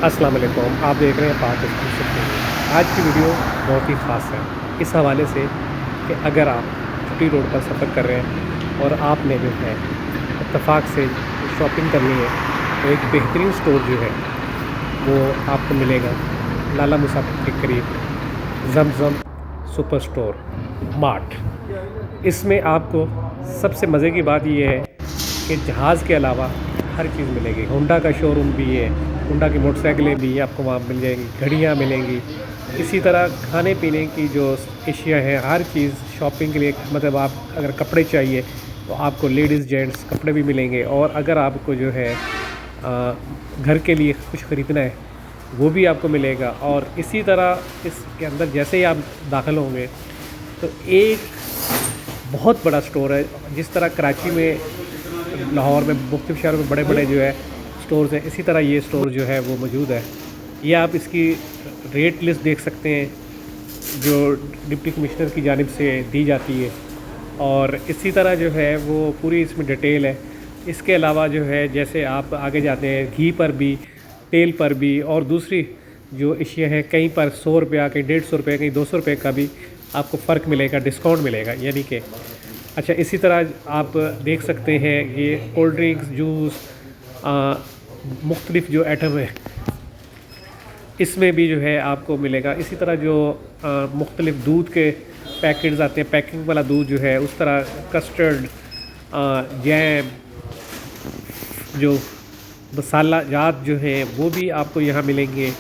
अस्सलाम वालेकुम। आप देख रहे हैं पाक स्पेशल। आज की वीडियो बहुत ही ख़ास है इस हवाले से कि अगर आप छुट्टी रोड पर सफ़र कर रहे हैं और आपने जो है इत्तेफाक से शॉपिंग करनी है तो एक बेहतरीन स्टोर जो है वो आपको मिलेगा लाला मुसाफ़िर के करीब, जमज़म सुपर स्टोर मार्ट। इसमें आपको सबसे मज़े की बात ये है कि जहाज़ के अलावा हर चीज़ मिलेगी। होंडा का शोरूम भी है, होंडा की मोटरसाइकिलें भी आपको वहाँ मिल जाएंगी, घड़ियाँ मिलेंगी। इसी तरह खाने पीने की जो एशिया है, हर चीज़ शॉपिंग के लिए, मतलब आप अगर कपड़े चाहिए तो आपको लेडीज़ जेंट्स कपड़े भी मिलेंगे। और अगर आपको जो है घर के लिए कुछ ख़रीदना है वो भी आपको मिलेगा। और इसी तरह इसके अंदर जैसे ही आप दाखिल होंगे तो एक बहुत बड़ा स्टोर है। जिस तरह कराची में, लाहौर में, मुख्तलिफ़ शहरों में बड़े बड़े जो है स्टोर्स हैं, इसी तरह ये स्टोर जो है वो मौजूद है। ये आप इसकी रेट लिस्ट देख सकते हैं जो डिप्टी कमिश्नर की जानिब से दी जाती है। और इसी तरह जो है वो पूरी इसमें डिटेल है। इसके अलावा जो है जैसे आप आगे जाते हैं, घी पर भी, तेल पर भी, और दूसरी जो अशिया है कहीं पर 100 रुपया, कहीं 150 रुपये, कहीं 200 रुपये का भी आपको फ़र्क मिलेगा, डिस्काउंट मिलेगा। यानी कि अच्छा, इसी तरह आप देख सकते हैं ये कोल्ड ड्रिंक्स, जूस, मुख्तलिफ़ जो आइटम है इसमें भी जो है आपको मिलेगा। इसी तरह जो मुख्तलिफ़ दूध के पैकेट्स आते हैं, पैकिंग वाला दूध जो है, उस तरह कस्टर्ड, जैम, जो मसाला जात जो है वो भी आपको यहाँ मिलेंगे।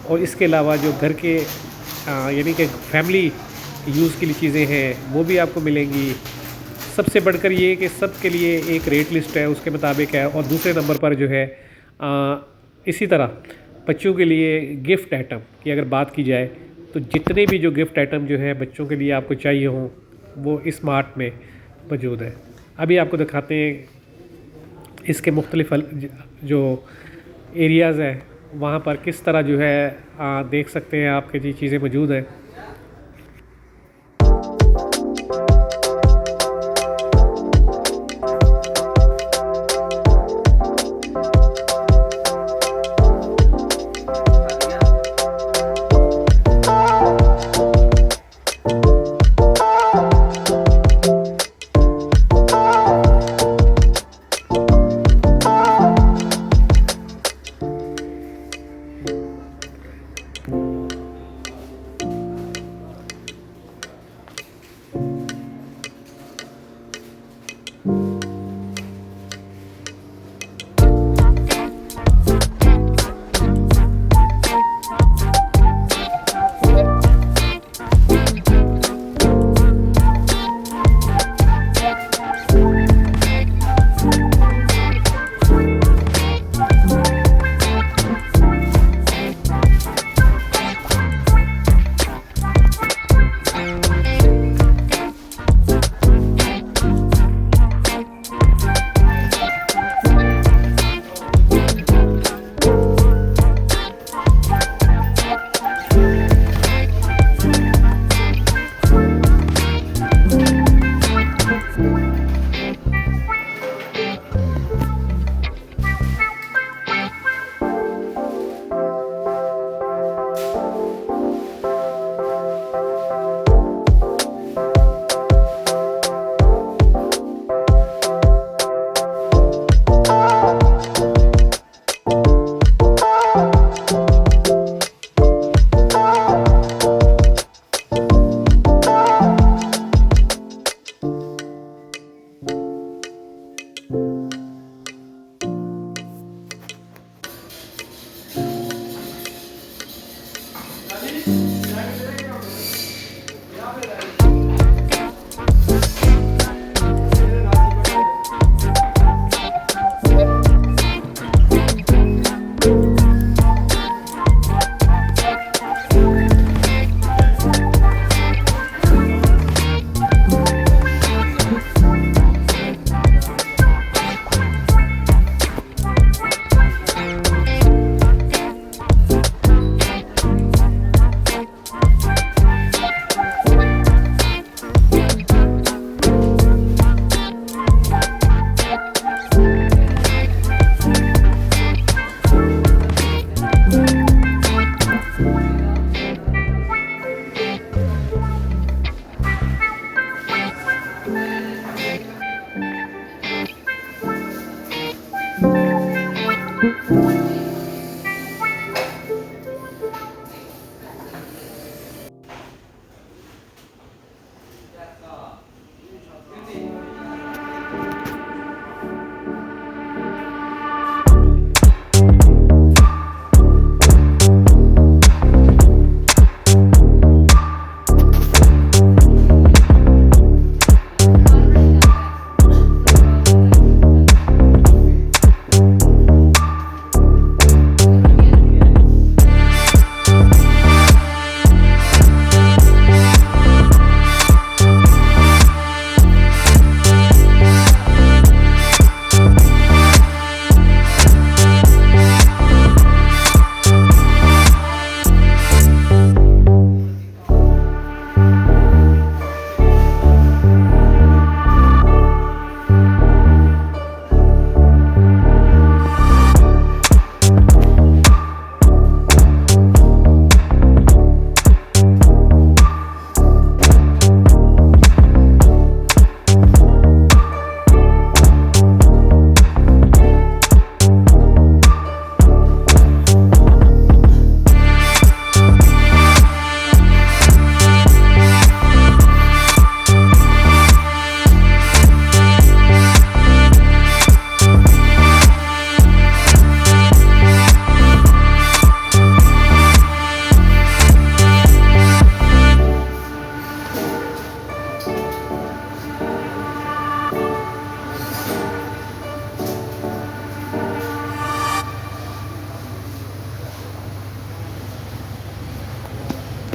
और इसके अलावा जो घर के यानी कि फैमिली यूज़ के लिए चीज़ें हैं वो भी आपको मिलेंगी। सबसे बढ़कर ये कि सब के लिए एक रेट लिस्ट है, उसके मुताबिक है। और दूसरे नंबर पर जो है इसी तरह बच्चों के लिए गिफ्ट आइटम की अगर बात की जाए तो जितने भी जो गिफ्ट आइटम जो है बच्चों के लिए आपको चाहिए हों वो इस मार्ट में मौजूद है। अभी आपको दिखाते हैं इसके मुख्तलिफ जो एरियाज़ हैं वहाँ पर किस तरह जो है देख सकते हैं आपके जी चीज़ें मौजूद हैं।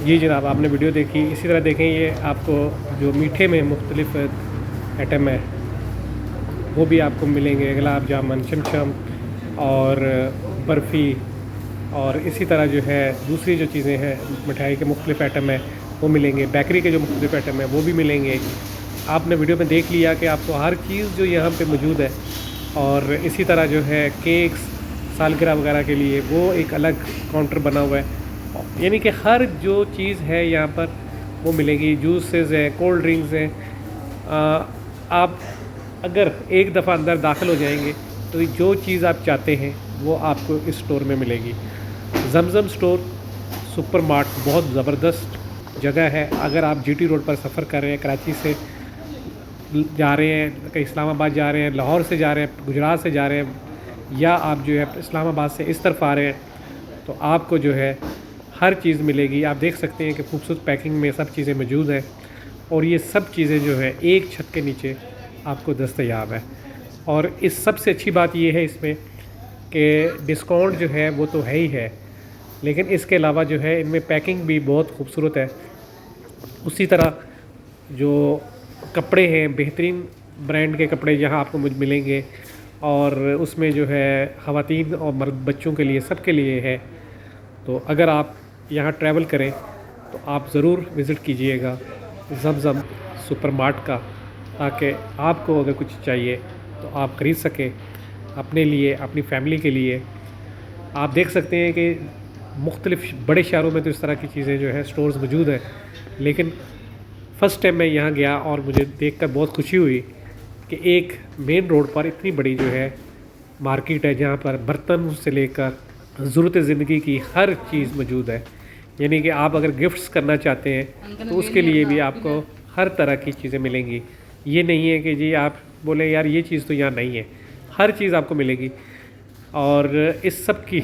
जी जनाब, आपने वीडियो देखी। इसी तरह देखें, ये आपको जो मीठे में मुख्तलिफ़ आइटम है वो भी आपको मिलेंगे, गुलाब जामुन, चमचम और बर्फ़ी, और इसी तरह जो है दूसरी जो चीज़ें हैं मिठाई के मुख्तलिफ़ आइटम है वो मिलेंगे। बेकरी के जो मुख्तलिफ़ आइटम है वो भी मिलेंगे। आपने वीडियो में देख लिया कि आपको हर चीज़ जो यहाँ पे मौजूद है। और इसी तरह जो है केक्स, सालगिरह वगैरह के लिए वो एक अलग काउंटर बना हुआ है, यानी कि हर जो चीज़ है यहाँ पर वो मिलेगी। जूसेस हैं, कोल्ड ड्रिंक्स हैं। आप अगर एक दफ़ा अंदर दाखिल हो जाएंगे तो जो चीज़ आप चाहते हैं वो आपको इस स्टोर में मिलेगी। जमजम स्टोर सुपर मार्ट बहुत ज़बरदस्त जगह है। अगर आप जीटी रोड पर सफ़र कर रहे हैं, कराची से जा रहे हैं, कहीं इस्लामाबाद जा रहे हैं, लाहौर से जा रहे हैं, गुजरात से जा रहे हैं, या आप जो है इस्लामाबाद से इस तरफ आ रहे हैं, तो आपको जो है हर चीज़ मिलेगी। आप देख सकते हैं कि खूबसूरत पैकिंग में सब चीज़ें मौजूद हैं, और ये सब चीज़ें जो है एक छत के नीचे आपको दस्तयाब है। और इस सबसे अच्छी बात ये है इसमें कि डिस्काउंट जो है वो तो है ही है, लेकिन इसके अलावा जो है इनमें पैकिंग भी बहुत खूबसूरत है। उसी तरह जो कपड़े हैं, बेहतरीन ब्रांड के कपड़े यहाँ आपको मुझ मिलेंगे, और उसमें जो है ख़वातीन और मर्द, बच्चों के लिए, सब के लिए है। तो अगर आप यहाँ ट्रैवल करें तो आप ज़रूर विज़िट कीजिएगा जमजम सुपर मार्ट का, ताकि आपको अगर कुछ चाहिए तो आप ख़रीद सकें अपने लिए, अपनी फ़ैमिली के लिए। आप देख सकते हैं कि मुख्तलिफ़ बड़े शहरों में तो इस तरह की चीज़ें जो है स्टोर्स मौजूद हैं, लेकिन फ़र्स्ट टाइम मैं यहाँ गया और मुझे देखकर बहुत खुशी हुई कि एक मेन रोड पर इतनी बड़ी जो है मार्केट है, जहाँ पर बर्तन से लेकर ज़रूरत ज़िंदगी की हर चीज़ मौजूद है। यानी कि आप अगर गिफ्ट्स करना चाहते हैं तो उसके लिए भी आपको हर तरह की चीज़ें मिलेंगी। ये नहीं है कि जी आप बोले यार ये चीज़ तो यहाँ नहीं है, हर चीज़ आपको मिलेगी। और इस सब की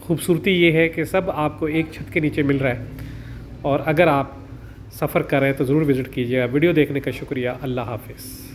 खूबसूरती ये है कि सब आपको एक छत के नीचे मिल रहा है। और अगर आप सफ़र कर रहे हैं तो ज़रूर विज़िट कीजिएगा। वीडियो देखने का शुक्रिया। अल्लाह हाफ़िज़।